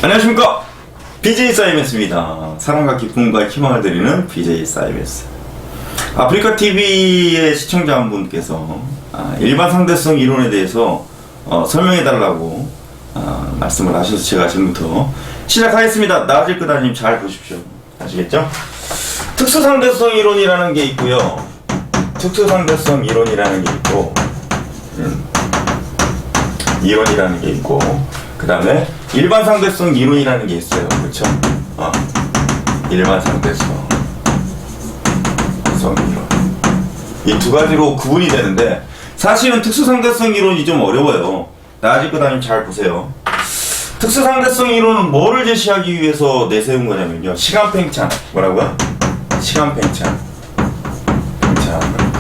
안녕하십니까, BJ 사이먼스입니다. 사랑과 기쁨과 희망을 드리는 BJ 사이먼스. 아프리카 TV의 시청자 한 분께서 일반 상대성 이론에 대해서 설명해 달라고 말씀을 하셔서 제가 지금부터 시작하겠습니다. 나아질 거다님 잘 보십시오. 아시겠죠? 특수상대성 이론이라는 게 있고요, 특수상대성 이론이라는 게 있고, 이론이라는 게 있고, 그 다음에 일반 상대성 이론이라는 게 있어요. 그렇죠? 일반 상대성 이론, 이 두 가지로 구분이 되는데, 사실은 특수상대성 이론이 좀 어려워요. 나아질 거다님 잘 보세요. 특수상대성 이론은 뭐를 제시하기 위해서 내세운 거냐면요, 시간 팽창, 뭐라고요? 시간 팽창,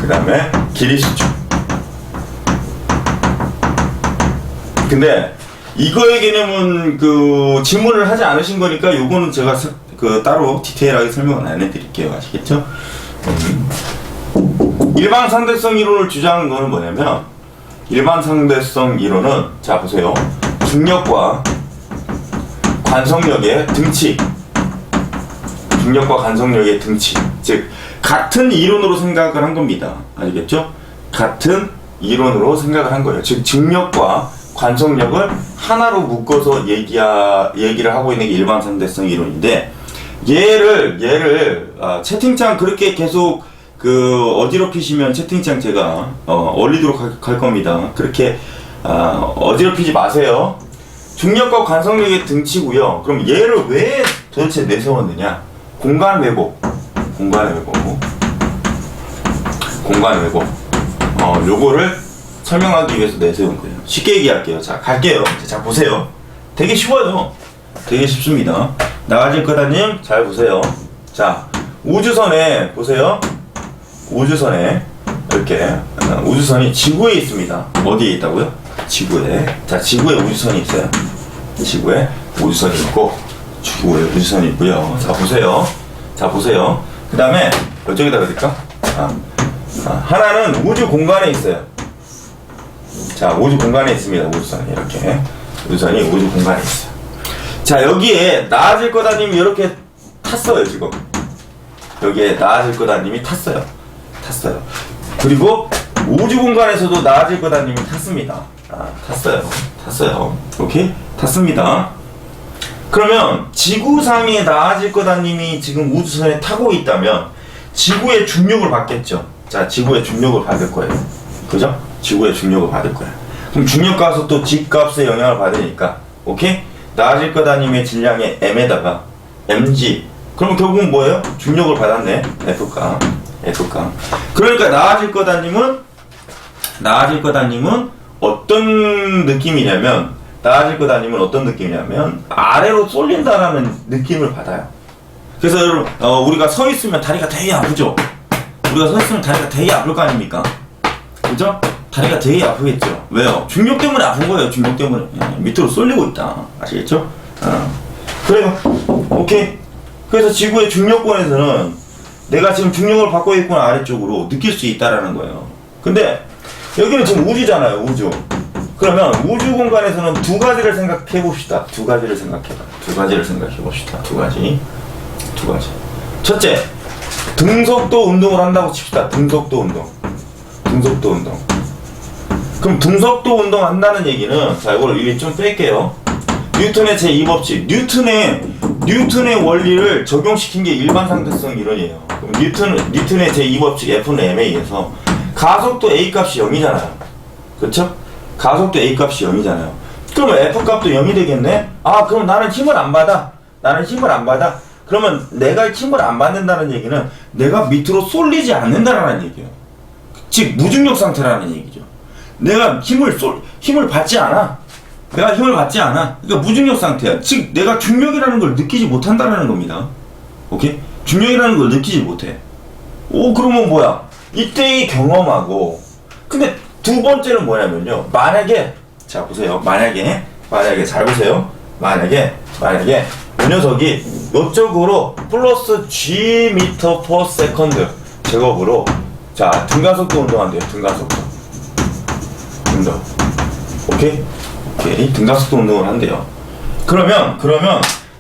그 다음에 길이 수축. 근데 이거의 개념은 질문을 하지 않으신 거니까 요거는 제가 따로 디테일하게 설명은 안 해드릴게요. 아시겠죠? 일반 상대성 이론을 주장하는 거는 뭐냐면, 일반 상대성 이론은, 자 보세요, 중력과 관성력의 등치, 중력과 관성력의 등치, 즉 같은 이론으로 생각을 한 겁니다. 아시겠죠? 같은 이론으로 생각을 한 거예요. 즉 중력과 관성력을 하나로 묶어서 얘기를 하고 있는 게 일반 상대성 이론인데, 얘를 채팅창 그렇게 계속 어지럽히시면 채팅창 제가 얼리도록 할 겁니다. 그렇게 어지럽히지 마세요. 중력과 관성력의 등치고요. 그럼 얘를 왜 도대체 내세웠느냐? 공간 왜곡, 요거를 설명하기 위해서 내세운 거예요. 쉽게 얘기할게요. 자, 갈게요. 자, 보세요. 되게 쉬워요. 되게 쉽습니다. 나아질 거다님 잘 보세요. 자, 우주선에 보세요. 우주선에 이렇게 우주선이 지구에 있습니다. 어디에 있다고요? 지구에. 자, 지구에 우주선이 있어요. 지구에 우주선이 있고, 지구에 우주선이 있고요. 자, 보세요. 자, 보세요. 그 다음에 이쪽에다 그릴까? 하나는 우주 공간에 있어요. 자, 우주 공간에 있습니다. 우주선이 이렇게. 우주선이 우주 공간에 있어요. 자, 여기에 나아질 거다님이 이렇게 탔어요, 지금. 여기에 나아질 거다님이 탔어요. 그리고 우주 공간에서도 나아질 거다님이 탔습니다. 탔어요. 오케이? 탔습니다. 그러면 지구상에 나아질 거다님이 지금 우주선에 타고 있다면 지구의 중력을 받겠죠. 자, 지구의 중력을 받을 거예요. 그죠? 지구의 중력을 받을 거야. 그럼 중력가서 또 G값의 영향을 받으니까, 오케이? 나아질 거다님의 질량의 M에다가 mg, 그러면 결국은 뭐예요? 중력을 받았네. F가. 그러니까 나아질 거다님은 어떤 느낌이냐면, 아래로 쏠린다라는 느낌을 받아요. 그래서 여러분, 우리가 서 있으면 다리가 되게 아프죠? 되게 아플 거 아닙니까? 그죠? 다리가 되게 아프겠죠? 왜요? 중력 때문에 아픈 거예요. 중력 때문에. 밑으로 쏠리고 있다. 아시겠죠? 그래요. 오케이. 그래서 지구의 중력권에서는 내가 지금 중력을 받고 있구나, 아래쪽으로 느낄 수 있다라는 거예요. 근데 여기는 지금 우주잖아요. 우주. 그러면 우주 공간에서는 두 가지를 생각해 봅시다. 두 가지를 생각해 봅시다. 두 가지. 첫째, 등속도 운동을 한다고 칩시다. 등속도 운동. 그럼 등속도 운동 한다는 얘기는, 자, 이걸 위에 좀 뺄게요. 뉴턴의 제2법칙. 뉴턴의 원리를 적용시킨 게 일반 상대성 이론이에요. 그럼 뉴턴의 제2법칙 F는 M에 의해서 가속도 A 값이 0이잖아요. 그렇죠? 가속도 A 값이 0이잖아요. 그러면 F 값도 0이 되겠네? 그럼 나는 힘을 안 받아. 그러면 내가 힘을 안 받는다는 얘기는 내가 밑으로 쏠리지 않는다라는 얘기예요. 즉 무중력 상태라는 얘기죠. 내가 힘을 받지 않아. 그러니까 무중력 상태야. 즉 내가 중력이라는 걸 느끼지 못한다는 겁니다. 오케이? 중력이라는 걸 느끼지 못해. 그러면 뭐야? 이때의 경험하고. 근데 두 번째는 뭐냐면요, 만약에, 자 보세요, 만약에 잘 보세요. 만약에 이 녀석이 이쪽으로 플러스 G/s 제곱으로, 자, 등가속도 운동한대요. 등가속도. 오케이? 등가속도 운동을 한대요. 그러면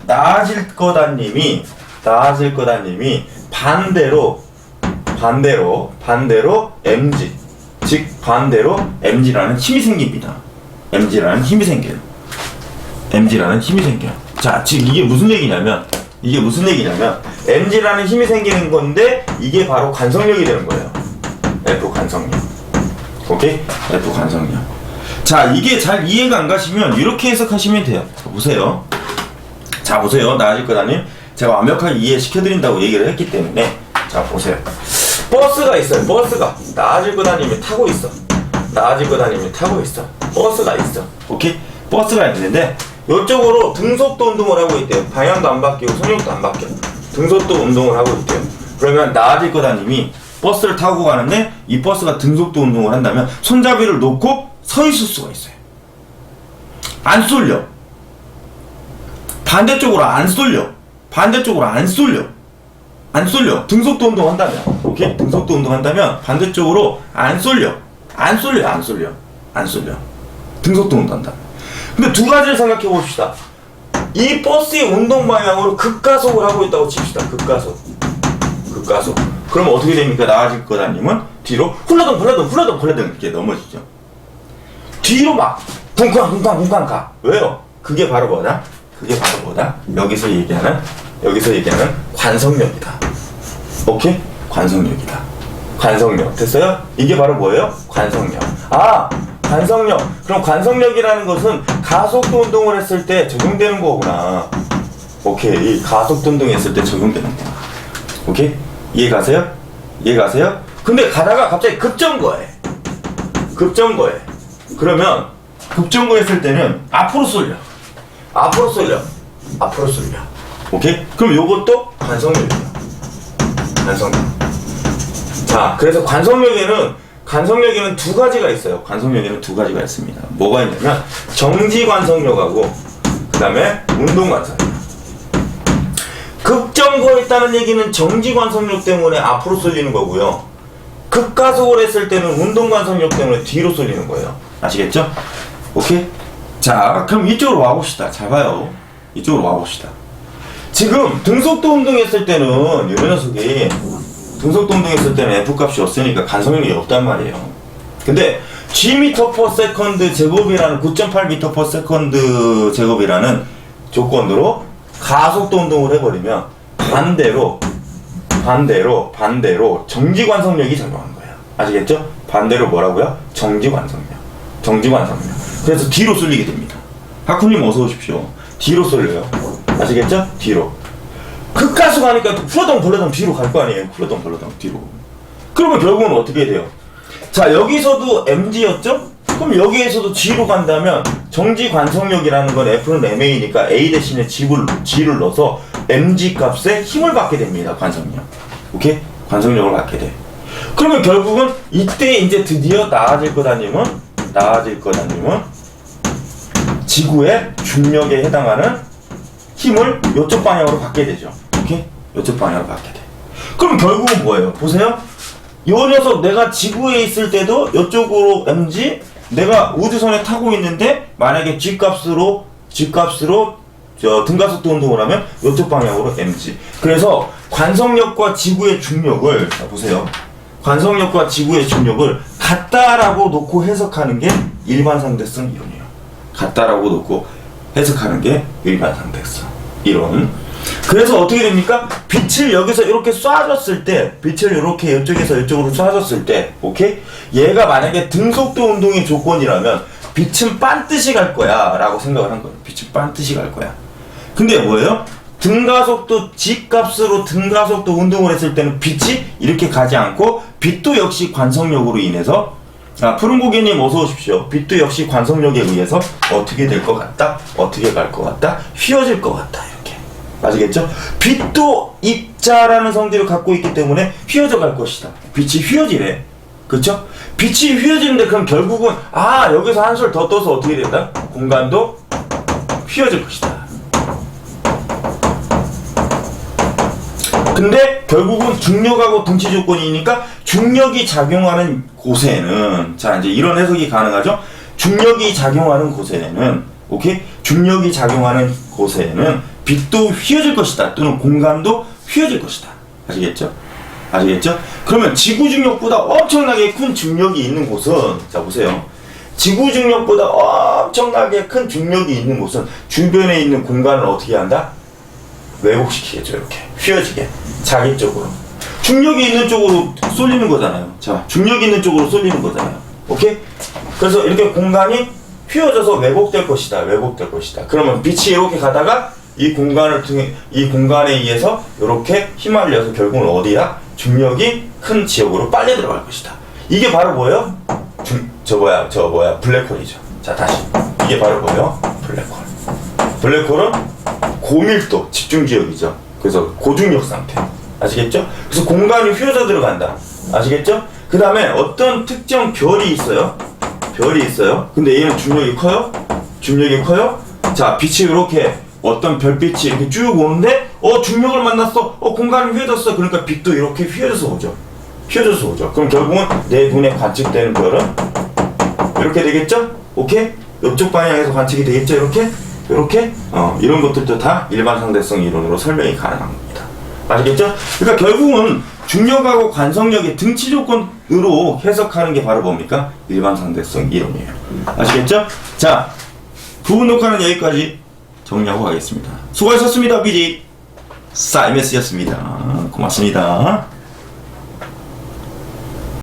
나아질 거다님이 반대로 MG, 즉 반대로 MG라는 힘이 생깁니다. MG라는 힘이 생겨요. 자, 지금 이게 무슨 얘기냐면 MG라는 힘이 생기는 건데 이게 바로 관성력이 되는 거예요. F 관성력. 오케이? F 관성력. 자, 이게 잘 이해가 안 가시면 이렇게 해석하시면 돼요. 보세요. 자, 보세요. 나아질 거다님. 제가 완벽하게 이해시켜드린다고 얘기를 했기 때문에. 자, 보세요. 버스가 있어요. 버스가. 나아질 거다님이 타고 있어. 버스가 있어. 오케이? 버스가 있는데 이쪽으로 등속도 운동을 하고 있대요. 방향도 안 바뀌고 속력도 안 바뀌어. 등속도 운동을 하고 있대요. 그러면 나아질 거다님이 버스를 타고 가는데 이 버스가 등속도 운동을 한다면 손잡이를 놓고 서 있을 수가 있어요. 안 쏠려. 반대쪽으로 안 쏠려. 등속도 운동 한다면, 오케이? 등속도 운동 한다면 반대쪽으로 안 쏠려. 등속도 운동 한다면. 근데 두 가지를 생각해 봅시다. 이 버스의 운동 방향으로 급가속을 하고 있다고 칩시다. 급가속. 그럼 어떻게 됩니까? 나아질 거다님은 뒤로 훌러덩 이렇게 넘어지죠. 뒤로 막 쿵쾅 가. 왜요? 그게 바로 뭐다? 여기서 얘기하는 관성력이다. 오케이? 관성력. 됐어요? 이게 바로 뭐예요? 관성력. 관성력. 그럼 관성력이라는 것은 가속도 운동을 했을 때 적용되는 거구나. 오케이. 가속도 운동했을 때 적용되는 거야. 오케이? 이해가세요? 근데 가다가 갑자기 급정거해. 그러면 급정거했을 때는 앞으로 쏠려. 오케이? 그럼 요것도 관성력이야. 자, 그래서 관성력에는 두 가지가 있어요. 두 가지가 있습니다. 뭐가 있냐면 정지 관성력하고 그 다음에 운동 관성력. 급정거했다는 얘기는 정지 관성력 때문에 앞으로 쏠리는 거고요. 급가속을 했을 때는 운동 관성력 때문에 뒤로 쏠리는 거예요. 아시겠죠? 오케이? 자, 그럼 이쪽으로 와봅시다. 잘 봐요. 이쪽으로 와봅시다. 지금 등속도 운동했을 때는 이 녀석이 F값이 없으니까 관성력이 없단 말이에요. 근데 Gm/s 제곱이라는 9.8m/s 제곱이라는 조건으로 가속도 운동을 해버리면 반대로 정지 관성력이 작용하는 거예요. 아시겠죠? 반대로 뭐라고요? 정지 관성력. 그래서 뒤로 쏠리게 됩니다. 하쿠님 어서 오십시오. 뒤로 쏠려요. 아시겠죠? 뒤로. 급가속 하니까 훌러덩 뒤로 갈 거 아니에요. 훌러덩 뒤로. 그러면 결국은 어떻게 돼요? 자, 여기서도 MG였죠? 그럼 여기에서도 G로 간다면 정지 관성력이라는 건 F는 MA니까 A 대신에 G를 넣어서 MG 값에 힘을 받게 됩니다. 관성력. 오케이? 관성력을 받게 돼. 그러면 결국은 이때 이제 드디어 나아질 거다님은 지구의 중력에 해당하는 힘을 이쪽 방향으로 받게 되죠. 오케이? 이쪽 방향으로 받게 돼. 그럼 결국은 뭐예요? 보세요. 요 녀석 내가 지구에 있을 때도 이쪽으로 MG, 내가 우주선에 타고 있는데 만약에 G값으로 등가속도 운동을 하면 이쪽 방향으로 MG. 그래서 관성력과 지구의 중력을 보세요. 관성력과 지구의 중력을 같다라고 놓고 해석하는 게 일반상대성 이론이에요. 같다라고 놓고 해석하는 게 일반상대성 이론. 그래서 어떻게 됩니까? 빛을 여기서 이렇게 쏴줬을 때, 빛을 이렇게 이쪽에서 이쪽으로 쏴줬을 때, 오케이? 얘가 만약에 등속도 운동의 조건이라면 빛은 반드시 갈 거야 라고 생각을 한 거예요. 빛은 반드시 갈 거야. 근데 뭐예요? 등가속도 G값으로 등가속도 운동을 했을 때는 빛이 이렇게 가지 않고 빛도 역시 관성력으로 인해서 푸른고개님 어서 오십시오. 빛도 역시 관성력에 의해서 어떻게 될 것 같다? 어떻게 갈 것 같다? 휘어질 것 같다. 이렇게. 아시겠죠? 빛도 입자라는 성질을 갖고 있기 때문에 휘어져 갈 것이다. 빛이 휘어지래. 그쵸? 빛이 휘어지는데 그럼 결국은 여기서 한술 더 떠서 어떻게 된다? 공간도 휘어질 것이다. 근데 결국은 중력하고 등치 조건이니까 중력이 작용하는 곳에는, 자 이제 이런 해석이 가능하죠. 중력이 작용하는 곳에는 오케이? 중력이 작용하는 곳에는 빛도 휘어질 것이다. 또는 공간도 휘어질 것이다. 아시겠죠? 아시겠죠? 그러면 지구 중력보다 엄청나게 큰 중력이 있는 곳은, 자 보세요. 지구 중력보다 엄청나게 큰 중력이 있는 곳은 주변에 있는 공간을 어떻게 한다? 왜곡시키겠죠. 이렇게 휘어지게 자기 쪽으로. 중력이 있는 쪽으로 쏠리는 거잖아요. 자, 중력이 있는 쪽으로 쏠리는 거잖아요. 오케이? 그래서 이렇게 공간이 휘어져서 왜곡될 것이다. 왜곡될 것이다. 그러면 빛이 이렇게 가다가 이 공간을 통해, 이 공간에 의해서 이렇게 휘말려서 결국은 어디야? 중력이 큰 지역으로 빨리 들어갈 것이다. 이게 바로 뭐예요? 블랙홀이죠. 자, 다시. 이게 바로 뭐예요? 블랙홀. 블랙홀은 고밀도 집중 지역이죠. 그래서 고중력 상태. 아시겠죠? 그래서 공간이 휘어져 들어간다. 아시겠죠? 그 다음에 어떤 특정 별이 있어요. 별이 있어요. 근데 얘는 중력이 커요? 중력이 커요? 자, 빛이 이렇게 어떤 별빛이 이렇게 쭉 오는데 중력을 만났어. 공간이 휘어졌어. 그러니까 빛도 이렇게 휘어져서 오죠. 휘어져서 오죠. 그럼 결국은 내 눈에 관측되는 별은 이렇게 되겠죠? 오케이? 이쪽 방향에서 관측이 되겠죠? 이렇게? 이렇게? 이런 것들도 다 일반 상대성 이론으로 설명이 가능한 겁니다. 아시겠죠? 그러니까 결국은 중력하고 관성력의 등치 조건으로 해석하는 게 바로 뭡니까? 일반 상대성 이론이에요. 아시겠죠? 자, 부분 녹화는 여기까지 정리하고 가겠습니다. 수고하셨습니다. BJ 사이메스였습니다. 고맙습니다.